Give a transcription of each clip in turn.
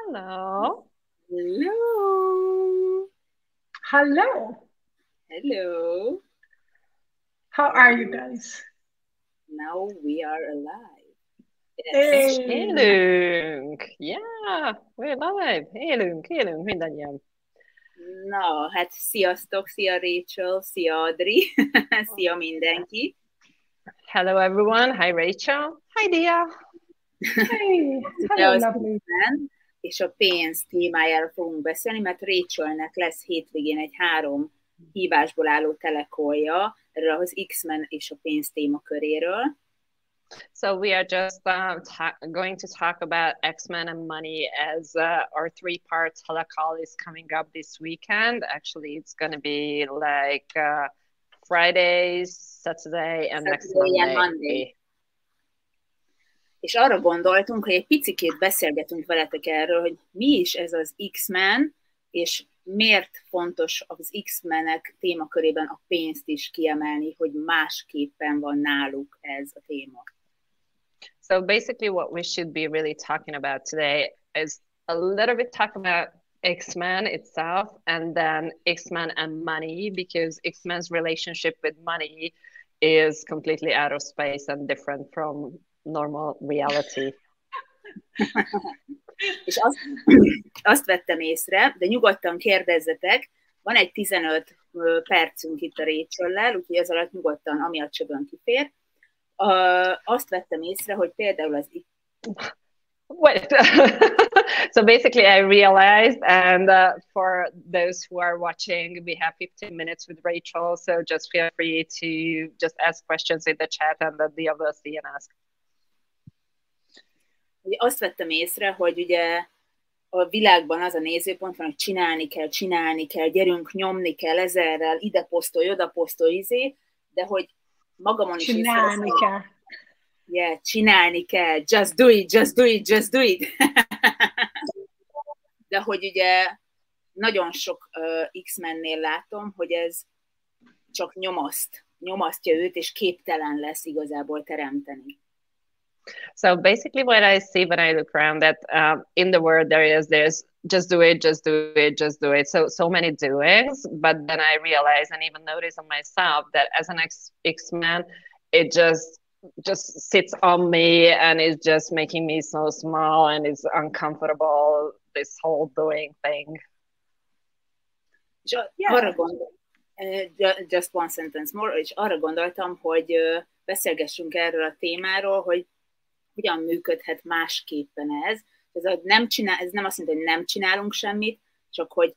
Hello. Hello. Hello. Hello. How are you guys? Now we are alive. Yes. Élünk! Yeah, we're live. Élünk mindannyian. Na, hát sziasztok, szia Rachel, szia Adri, szia mindenki. Hello everyone, hi Rachel, hi Dia. Hey, hello, lovely. És a pénz témájára fogunk beszélni, mert Rachelnek lesz hétvégén egy 3 hívásból álló telekolja erről az X-Men és a pénz témaköréről. So we are just going to talk about X-Men and money as our 3-part telecall is coming up this weekend. Actually, it's going to be like Friday, Saturday, and next Monday. És arra gondoltunk, hogy egy picikét beszélgetünk veletek erről, hogy mi is ez az X-Men, és miért fontos az X-menek témakörében a pénzt is kiemelni, hogy másképpen van náluk ez a téma. So basically what we should be really talking about today is a little bit talk about X-Men itself and then X-Men and money, because X-Men's relationship with money is completely out of space and different from normal reality. És azt vettem észre, de nyugodtan kérdezzetek, van egy 15 percünk itt a Rachel-lel, úgyhogy ez alatt nyugodtan, ami a csövön kifér. Azt vettem észre, hogy például az... Wait. So basically I realized, and for those who are watching, we have 15 minutes with Rachel, so just feel free to just ask questions in the chat and then the others see and ask. Azt vettem észre, hogy ugye a világban az a nézőpont van, hogy csinálni kell, gyerünk, nyomni kell ezerrel, ide posztolj, oda posztolj, de hogy magamon is csinálni kell. Yeah, csinálni kell, just do it. De hogy ugye nagyon sok X-mennél látom, hogy ez csak nyomasztja őt, és képtelen lesz igazából teremteni. So basically what I see when I look around that in the world there's just do it. So many doings, but then I realize and even notice on myself that as an X-Men, it just sits on me and is just making me so small and it's uncomfortable, this whole doing thing. Just one sentence more, és arra gondoltam, hogy beszélgessünk erről a témáról, hogy hogyan működhet másképpen ez. Ez nem azt mondja, hogy nem csinálunk semmit, csak hogy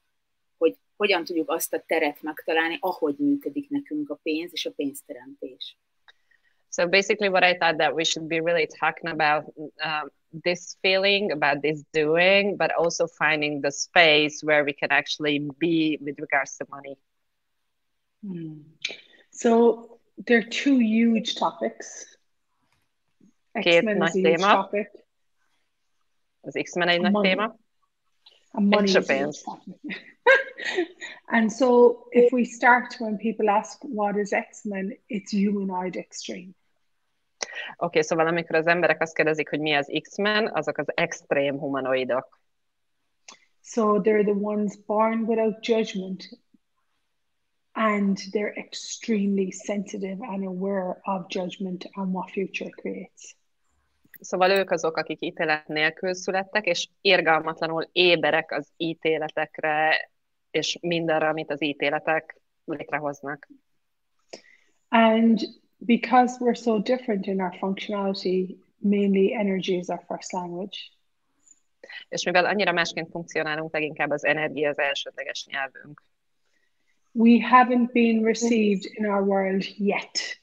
hogyan tudjuk azt a teret megtalálni, ahogy működik nekünk a pénz és a pénzteremtés. So basically what I thought that we should be really talking about this feeling, about this doing, but also finding the space where we can actually be with regards to money. So there are 2 huge topics. X-Men is a huge topic. Az X-Men egy nagy téma. And money is a huge topic. And so if we start when people ask what is X-Men, it's humanoid extreme. Okay, szóval amikor az emberek azt kérdezik, hogy mi az X-Men, azok az extrém humanoidok. So they're the ones born without judgment, and they're extremely sensitive and aware of judgment and what future creates. Szóval ők azok, akik ítélet nélkül születtek, és irgalmatlanul éberek az ítéletekre, és mindenre, amit az ítéletek létrehoznak. And because we're so different in our functionality, mainly energy is our first language. És mivel annyira másként funkcionálunk, leginkább az energia az elsődleges nyelvünk. We haven't been received in our world yet.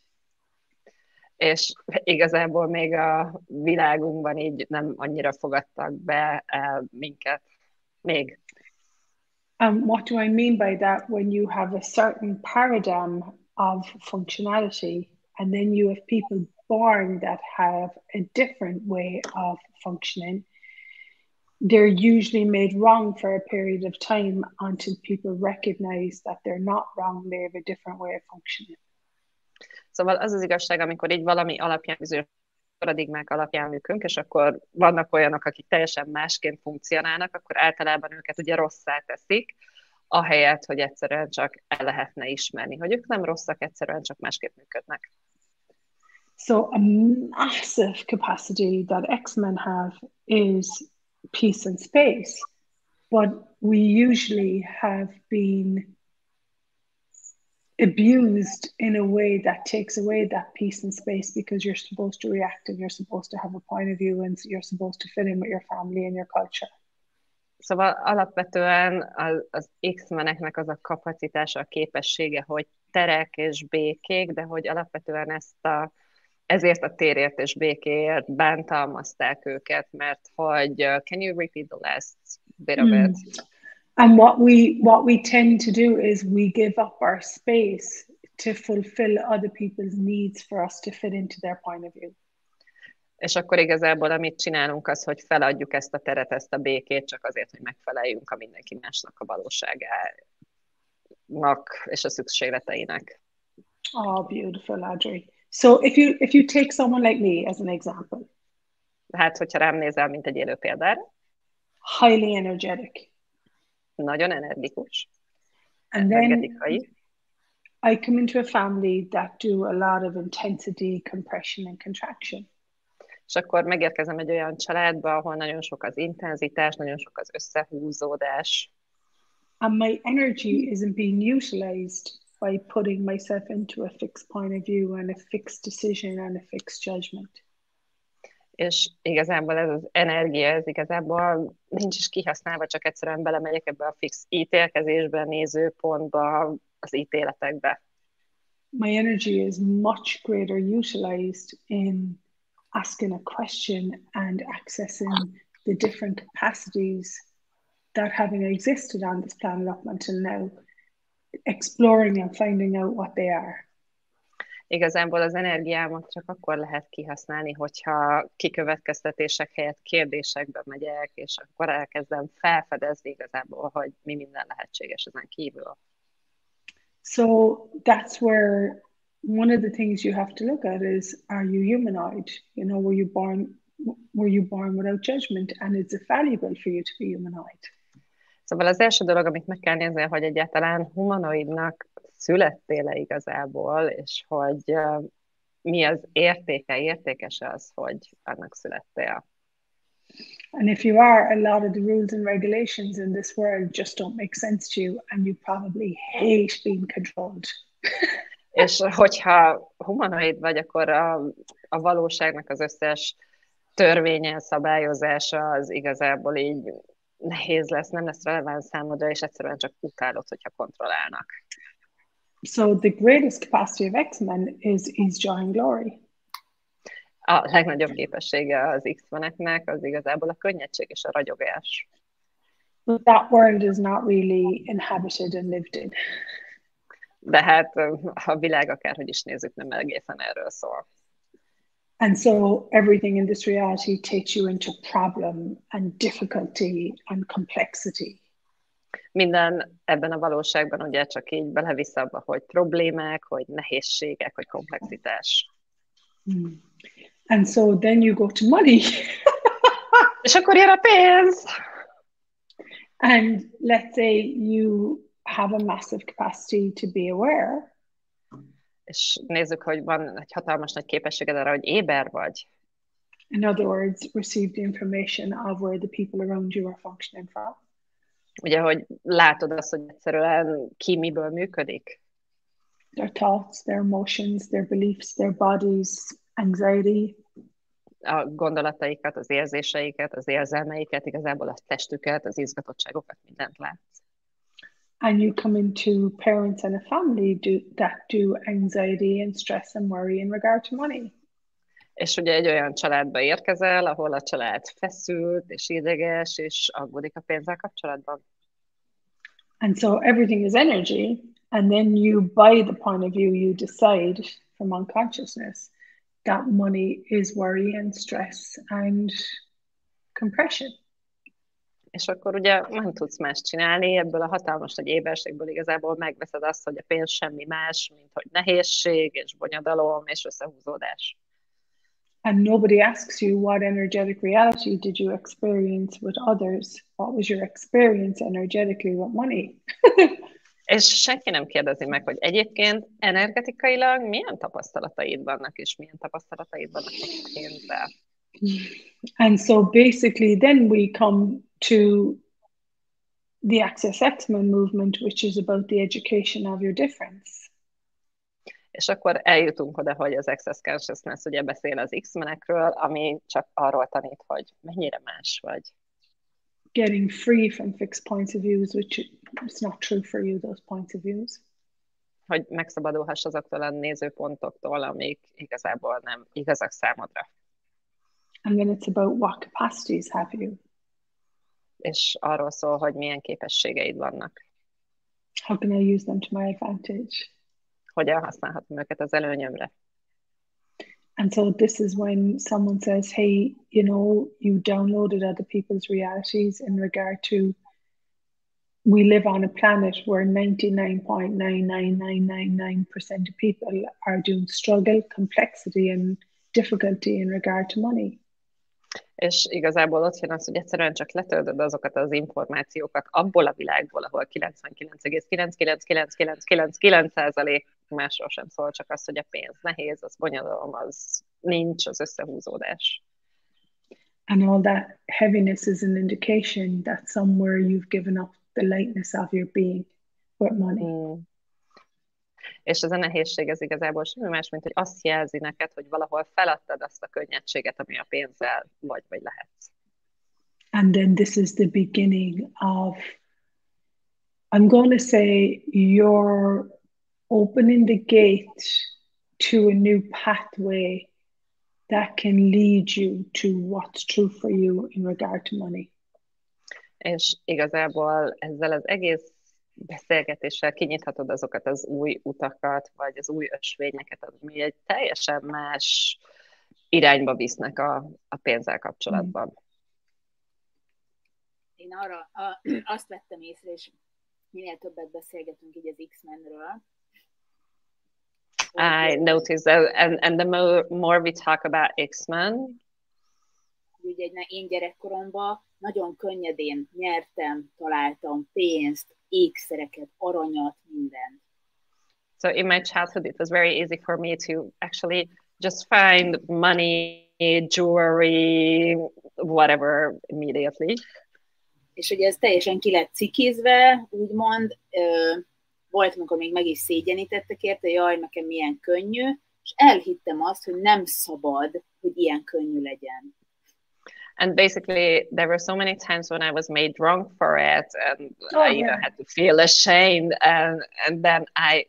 És igazából még a világunkban így nem annyira fogadtak be minket. Még. What do I mean by that? When you have a certain paradigm of functionality, and then you have people born that have a different way of functioning, they're usually made wrong for a period of time until people recognize that they're not wrong, they have a different way of functioning. Szóval az az igazság, amikor így valami alapján bizonyos paradigmák alapján működünk, és akkor vannak olyanok, akik teljesen másként funkcionálnak, akkor általában őket ugye rosszá teszik, ahelyett, hogy egyszerűen csak el lehetne ismerni, hogy ők nem rosszak, egyszerűen csak másképp működnek. So a massive capacity that X-men have is peace and space, but we usually have been abused in a way that takes away that peace and space, because you're supposed to react and you're supposed to have a point of view and you're supposed to fit in with your family and your culture. Szóval alapvetően az X-meneknek az a kapacitása, a képessége, hogy terek és békék, de hogy alapvetően ezért a térért és békéért bántalmazták őket, mert hogy can you repeat the last bit of it? And what we tend to do is we give up our space to fulfill other people's needs for us to fit into their point of view. És akkor igazából amit csinálunk az, hogy feladjuk ezt a teret, ezt a békét, csak azért, hogy megfeleljünk a mindenki másnak a valóságának és a szükségleteinek. Oh, beautiful, Adri. So if you take someone like me as an example. Hát, hogyha rám nézel, mint egy élő példára. Highly energetic. Nagyon energikus. And then I come into a family that do a lot of intensity, compression and contraction. És akkor megérkezem egy olyan családba, ahol nagyon sok az intenzitás, nagyon sok az összehúzódás. And my energy isn't being utilized by putting myself into a fixed point of view and a fixed decision and a fixed judgment. És igazából ez az energia, ez igazából nincs is kihasználva, csak egyszerűen belemegyek ebbe a fix ítélkezésbe, nézőpontba, az ítéletekbe. My energy is much greater utilized in asking a question and accessing the different capacities that having existed on this planet up until now, exploring and finding out what they are. Igazából az energiámat csak akkor lehet kihasználni, hogyha kikövetkeztetések helyett kérdésekbe megyek, és akkor elkezdem felfedezni igazából, hogy mi minden lehetséges ezen kívül. So that's where one of the things you have to look at is, are you humanoid? You know, were you born without judgment, and is it valuable for you to be humanoid? Szóval az első dolog, amit meg kell nézni, hogy egyáltalán humanoidnak születtél-e igazából, és hogy mi az értékes az, hogy annak születtél. And if you are, a lot of the rules and regulations in this world just don't make sense to you, and you probably hate being controlled. És hogyha humanoid vagy, akkor a valóságnak az összes törvénye, szabályozása az igazából így nehéz lesz, nem lesz releváns számodra, és egyszerűen csak utálod, hogyha kontrollálnak. So the greatest capacity of X-Men is joy and glory. A legnagyobb képessége az X-meneknek az igazából a könnyedség és a ragyogás. But that world is not really inhabited and lived in. De hát a világ akárhogy is nézzük, nem egészen erről szól. And so everything in this reality takes you into problem and difficulty and complexity. Minden ebben a valóságban ugye csak így belevisz abba, hogy problémák, hogy nehézségek, hogy komplexitás. And so then you go to money. És akkor jön a pénz! And let's say you have a massive capacity to be aware. És nézzük, hogy van egy hatalmas nagy képességed arra, hogy éber vagy. In other words, receive the information of where the people around you are functioning from. Ugye, hogy látod azt, hogy egyszerűen ki miből működik. Their thoughts, their emotions, their beliefs, their bodies, anxiety. A gondolataikat, az érzéseiket, az érzelmeiket, igazából a testüket, az izgatottságokat, mindent látsz. And you come into parents and a family that do anxiety and stress and worry in regard to money. És ugye egy olyan családba érkezel, ahol a család feszült és ideges, és aggódik a pénzzel kapcsolatban. And so everything is energy, and then you, by the point of view, you decide from unconsciousness that money is worry and stress and compression. És akkor ugye nem tudsz más csinálni, ebből a hatalmas nagy éberségből igazából megveszed azt, hogy a pénz semmi más, mint hogy nehézség és bonyodalom és összehúzódás. And nobody asks you what energetic reality did you experience with others? What was your experience energetically with money? És senki nem kérdezi meg, hogy egyébként energetikailag milyen tapasztalataid vannak, és milyen tapasztalataid vannak a pénzzel. And so basically then we come to the Access X-Men movement, which is about the education of your difference. És akkor eljutunk oda, hogy az Access Consciousness ugye beszél az X-menekről, ami csak arról tanít, hogy mennyire más vagy. Getting free from fixed points of views, which is not true for you, those points of views. Hogy megszabadulhass azoktól a nézőpontoktól, amik igazából nem igazak számodra. And then it's about what capacities have you. És arról szól, hogy milyen képességeid vannak. How can I use them to my advantage? Hogyan használhatom őket az előnyömre. And so this is when someone says, hey, you know, you downloaded other people's realities in regard to, we live on a planet where 99.99999% of people are doing struggle, complexity and difficulty in regard to money. És igazából ott jön az, hogy egyszerűen csak letöltöd azokat az információkat abból a világból, ahol 99,99999% másról sem szól, csak az, hogy a pénz nehéz, az bonyolulom, az nincs, az összehúzódás. And all that heaviness is an indication that somewhere you've given up the lightness of your being with money. És ez a nehézség ez igazából semmi más, mint hogy azt jelzi neked, hogy valahol feladtad azt a könnyedséget, ami a pénzzel vagy lehetsz. And then this is the beginning of, I'm going to say, you're opening the gate to a new pathway that can lead you to what's true for you in regard to money. És igazából ezzel az egész beszélgetéssel kinyithatod azokat az új utakat, vagy az új ösvényeket, ami egy teljesen más irányba visznek a pénzzel kapcsolatban. Én azt vettem észre, és minél többet beszélgetünk így az X-menről. I noticed that, and the more we talk about X-Men, ugye én gyerekkoromban nagyon könnyedén nyertem, találtam pénzt, ékszereket, aranyat, mindent. So in my childhood, it was very easy for me to actually just find money, jewelry, whatever immediately. És ugye ez teljesen ki lett cikizve, úgymond, volt, amikor még meg is szégyenítettek érte, jaj, nekem milyen könnyű, és elhittem azt, hogy nem szabad, hogy ilyen könnyű legyen. And basically, there were so many times when I was made drunk for it, and I had to feel ashamed, and then I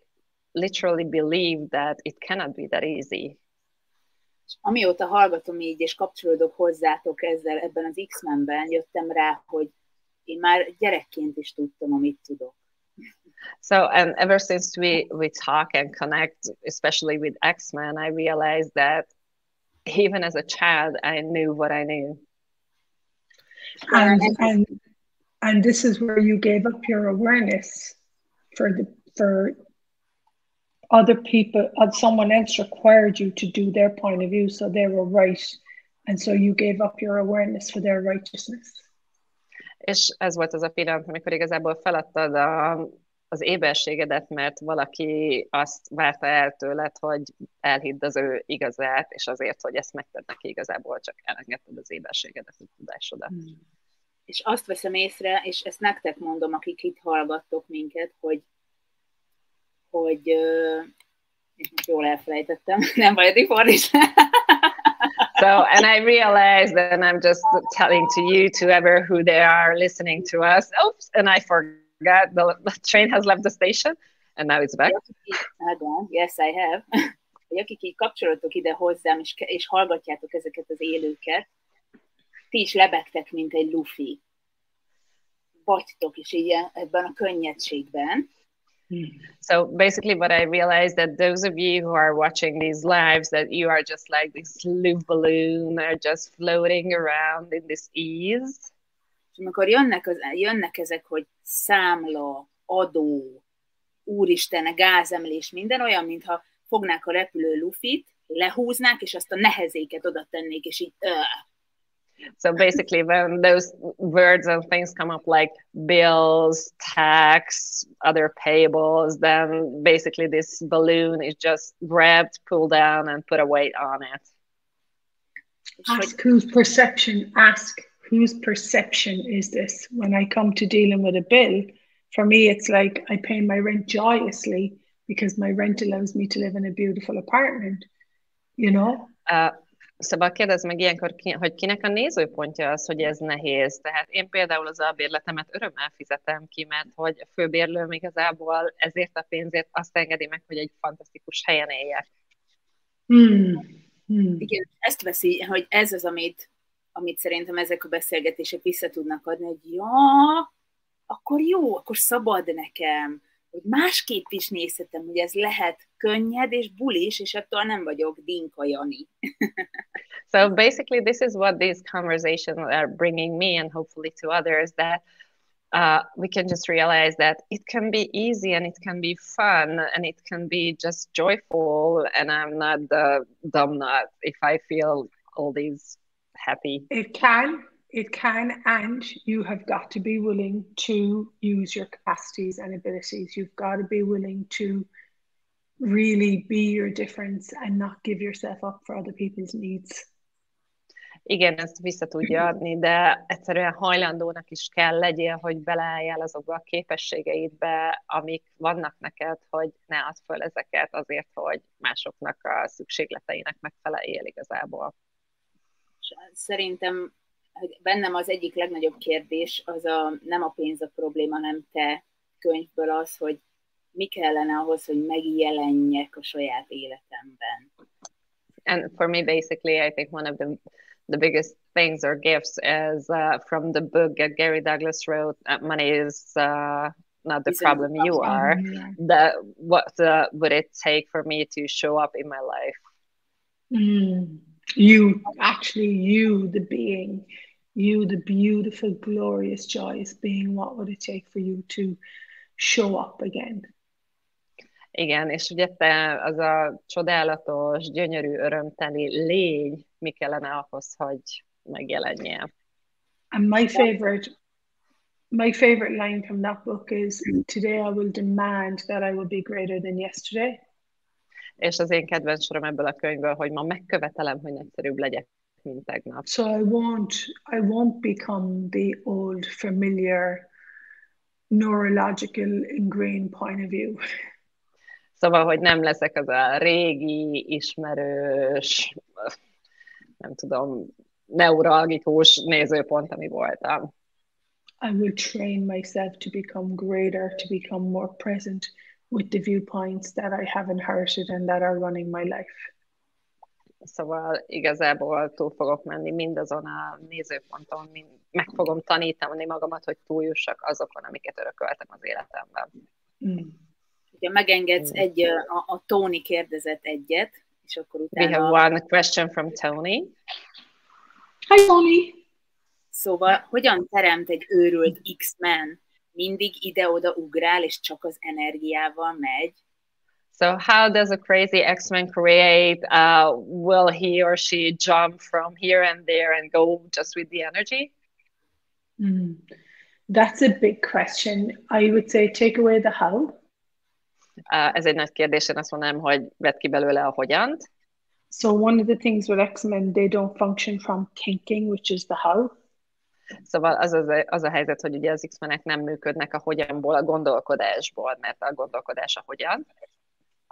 literally believed that it cannot be that easy. És amióta hallgatom így, és kapcsolódok hozzátok ezzel ebben az X-menben, jöttem rá, hogy én már gyerekként is tudtam, amit tudok. So, and ever since we talk and connect, especially with X-Men, I realized that even as a child, I knew what I knew. And this is where you gave up your awareness for other people, someone else required you to do their point of view, so they were right, and so you gave up your awareness for their righteousness. És ez volt az a pillanat, amikor igazából feladtad az éberségedet, mert valaki azt várta el tőled, hogy elhidd az ő igazát, és azért, hogy ezt megtedd neki igazából, csak elengedted az éberségedet, a tudásodat. És azt veszem észre, és ezt nektek mondom, akik itt hallgattok minket, hogy és most jól elfelejtettem, nem baj, addig fordítsd. So, and I realized that I'm just telling to you, to ever who they are listening to us, oops, and I forgot, the train has left the station, and now it's back. Yes, I have. Hogy akik így kapcsolódtok ide hozzám, és hallgatjátok ezeket az élőket, ti is lebegtek, mint egy lufi. Vagytok is így ebben a könnyedségben. So basically what I realized that those of you who are watching these lives, that you are just like this loop balloon, are just floating around in this ease. És amikor jönnek ezek, hogy számla, adó, úristen, gázemlés, minden olyan, mintha fognák a repülő lufit, lehúznák, és azt a nehezéket oda tennék, és így... So basically, when those words and things come up like bills, tax, other payables, then basically this balloon is just grabbed, pulled down, and put a weight on it. Ask whose perception is this? When I come to dealing with a bill, for me, it's like I pay my rent joyously because my rent allows me to live in a beautiful apartment, you know? Szóval kérdezd meg ilyenkor, hogy kinek a nézőpontja az, hogy ez nehéz. Tehát én például az albérletemet örömmel fizetem ki, mert hogy a főbérlőm igazából ezért a pénzért azt engedi meg, hogy egy fantasztikus helyen éljek. Igen, ezt veszi, hogy ez az, amit szerintem ezek a beszélgetések vissza tudnak adni, hogy ja, akkor jó, akkor szabad nekem, hogy másképp is nézhetem, hogy ez lehet könnyed és bulis, és attól nem vagyok Dinka Jani. So basically this is what these conversations are bringing me and hopefully to others, that we can just realize that it can be easy and it can be fun and it can be just joyful, and I'm not the dumb nut if I feel all these happy. It can, and you have got to be willing to use your capacities and abilities. You've got to be willing to really be your difference and not give yourself up for other people's needs. Igen, ezt vissza tudja adni, de egyszerűen hajlandónak is kell legyél, hogy beleálljál azokba a képességeidbe, amik vannak neked, hogy ne add föl ezeket azért, hogy másoknak a szükségleteinek megfeleljél igazából. Szerintem bennem az egyik legnagyobb kérdés, az nem a pénz a probléma, hanem te könyvből az, hogy mi kellene ahhoz, hogy megjelenjek a saját életemben. And for me, basically, I think one of the biggest things or gifts is from the book that Gary Douglas wrote, Money is not the problem, you are. What would it take for me to show up in my life? You, the being, you, the beautiful, glorious, joyous being, what would it take for you to show up again? Igen, és ugye te az a csodálatos, gyönyörű, örömteli lény, mi kellene ahhoz, hogy megjelenjél? And my favorite line from that book is, today I will demand that I will be greater than yesterday. És az én kedvenc sorom ebből a könyvből, hogy ma megkövetelem, hogy nagyszerűbb legyek, mint tegnap. So I won't become the old, familiar, neurological, ingrained point of view. Szóval, hogy nem leszek az a régi, ismerős, nem tudom, neuralgikus nézőpont, ami voltam. I will train myself to become greater, to become more present with the viewpoints that I have inherited and that are running my life. Szóval igazából túl fogok menni mindazon a nézőponton, meg fogom tanítani magamat, hogy túljussak azokon, amiket örököltem az életemben. Ha megengedsz, a Tony kérdezett egyet, és akkor utána... We have one question from Tony. Hi, Tony! Szóval, hogyan teremt egy őrült X-Men? Mindig ide-oda ugrál, és csak az energiával megy? So how does a crazy X-Men create? Will he or she jump from here and there and go just with the energy? That's a big question. I would say take away the how. Ez egy nagy kérdés, én azt mondanám, hogy vedd ki belőle a hogyant. So one of the things with X-Men, they don't function from thinking, which is the how. Szóval az a helyzet, hogy ugye az X-menek nem működnek a hogyanból, a gondolkodásból, mert a gondolkodás a hogyan.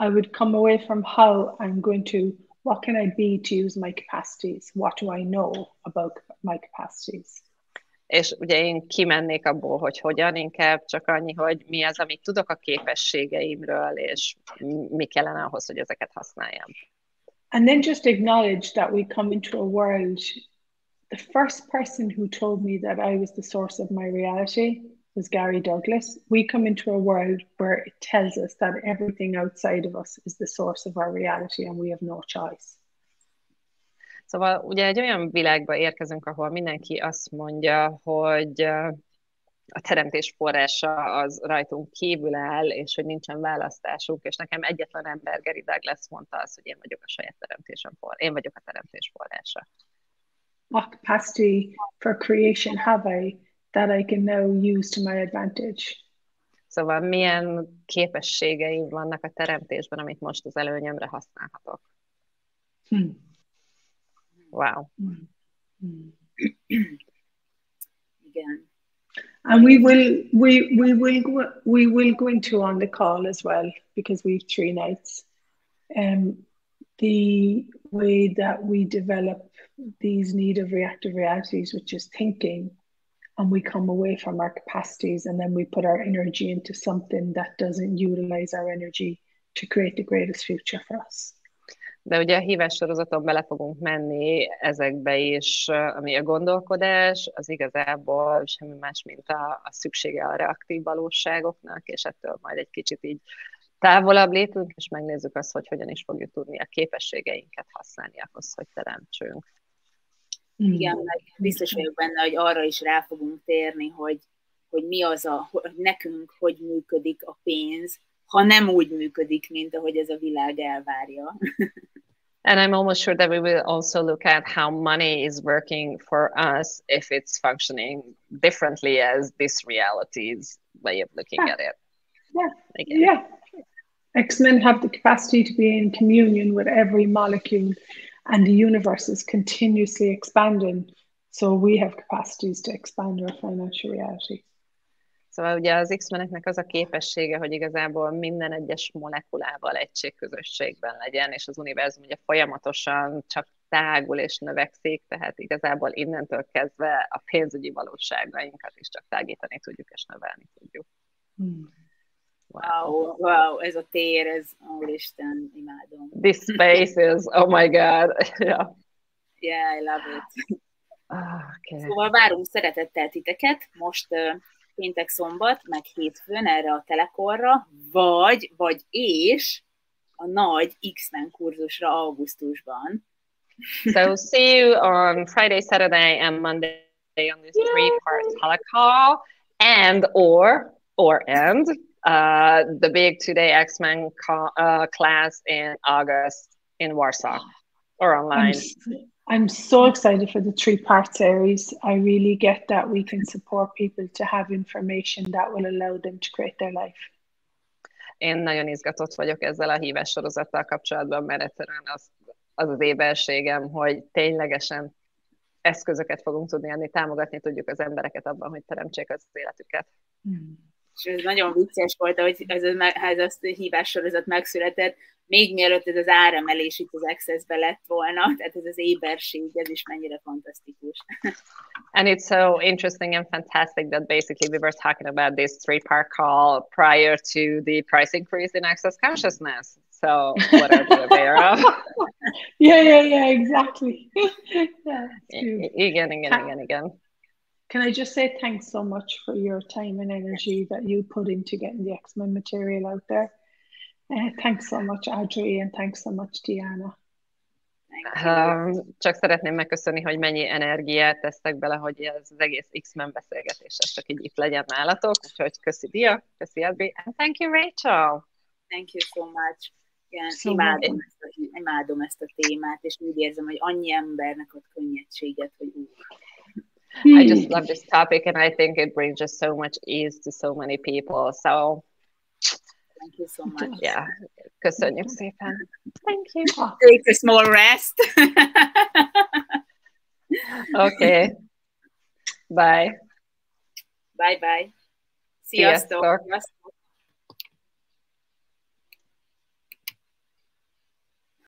I would come away from how I'm going to, what can I be to use my capacities? What do I know about my capacities? És ugye én kimennék abból, hogy hogyan, inkább csak annyi, hogy mi az, amit tudok a képességeimről, és mi kellene ahhoz, hogy ezeket használjam. And then just acknowledge that we come into a world. The first person who told me that I was the source of my reality was Gary Douglas. We come into a world where it tells us that everything outside of us is the source of our reality and we have no choice. Szóval ugye egy olyan világba érkezünk, ahol mindenki azt mondja, hogy a teremtés forrása az rajtunk kívül áll, és hogy nincsen választásunk, és nekem egyetlen ember, Gary Douglas mondta azt, hogy én vagyok a saját teremtésem forrása, én vagyok a teremtés forrása. What capacity for creation have I that I can now use to my advantage? Szóval milyen képességeim vannak a teremtésben, amit most az előnyömre használhatok. Wow. Igen. And we will go into on the call as well, because we have 3 nights. The way that we develop these native reactive realities, which is thinking, and we come away from our capacities, and then we put our energy into something that doesn't utilize our energy to create the greatest future for us. De ugye a hívás sorozaton bele fogunk menni ezekbe is, ami a gondolkodás, az igazából semmi más, mint a szüksége a reaktív valóságoknak, és ettől majd egy kicsit így távolabb lépünk, és megnézzük azt, hogy hogyan is fogjuk tudni a képességeinket használni ahhoz, hogy teremtsünk. Igen, meg biztos vagyok benne, hogy arra is rá fogunk térni, hogy mi az hogy nekünk hogy működik a pénz, ha nem úgy működik, mint ahogy ez a világ elvárja. And I'm almost sure that we will also look at how money is working for us if it's functioning differently as this reality's way of looking at it. Yeah. X-Men have the capacity to be in communion with every molecule, and the universe is continuously expanding. So we have capacities to expand our financial reality. Szóval ugye az X-meneknek az a képessége, hogy igazából minden egyes molekulával egységközösségben legyen, és az univerzum ugye folyamatosan csak tágul és növekszik, tehát igazából innentől kezdve a pénzügyi valóságainkat is csak tágítani tudjuk és növelni tudjuk. Wow, ez a tér, ez, úristen, imádom. This space is, oh my god. Yeah, I love it. Okay. Szóval várunk szeretettel titeket, most péntek, szombat, meg hétfőn erre a Telecallra, vagy a nagy X-Men kurzusra augusztusban. So see you on Friday, Saturday and Monday on this 3-part Telecall, and the big 2-day X-Men class in August in Warsaw or online. I'm so excited for the 3-part series. I really get that we can support people to have information that will allow them to create their life. Én nagyon izgatott vagyok ezzel a hívás sorozattal kapcsolatban, mert egyszerűen az éberségem, hogy ténylegesen eszközöket fogunk tudni adni, támogatni tudjuk az embereket abban, hogy teremtsék az életüket. És ez nagyon vicces volt, hogy ez a hívás sorozat megszületett, még mielőtt ez az áremelés itt az Access-be lett volna, tehát ez az éberség, ez is mennyire fantasztikus. And it's so interesting and fantastic that basically we were talking about this 3-part call prior to the price increase in Access Consciousness. So what are you aware of? Yeah, exactly. Igen. Can I just say thanks so much for your time and energy that you put into getting the X-Men material out there. Thanks so much, Adri, and thanks so much, Diana. Csak szeretném megköszönni, hogy mennyi energiát tesztek bele, hogy ez az egész X-Men beszélgetés csak így itt legyen nálatok. Úgyhogy köszi Dia, köszi Adri, and thank you, Rachel. Thank you so much. Igen, imádom ezt a témát, és úgy érzem, hogy annyi embernek ad könnyedséget, hogy I just love this topic, and I think it brings just so much ease to so many people. So thank you so much. Yeah, köszönjük szépen. Thank you. Take a small rest. Okay. Bye. Bye. Sziasztok.